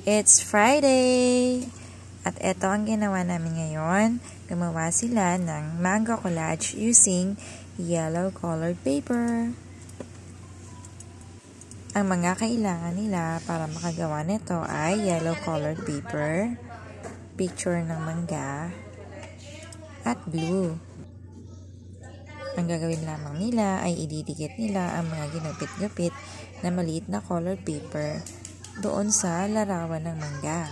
It's Friday! At ito ang ginawa namin ngayon. Gumawa sila ng mango collage using yellow colored paper. Ang mga kailangan nila para makagawa nito ay yellow colored paper, picture ng mangga, at glue. Ang gagawin lamang nila ay ididikit nila ang mga ginupit-gupit na maliit na colored paper doon sa larawan ng mangga.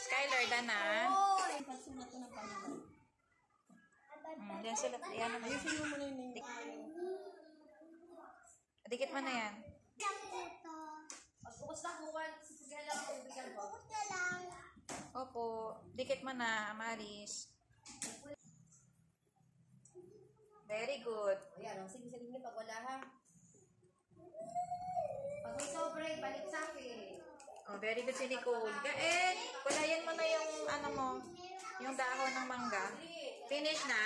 Skylar, Dana. Yan sulat. Yan naman. Dikit mo na yan. Opo. Dikit mo na, Maris. Very good. Ayan, sige niyo pag wala ha. Pag may sobre, balik sa akin. Oh, very good si Nicole. Kulayan mo na yung ano mo, yung dahon ng mangga. Finish na?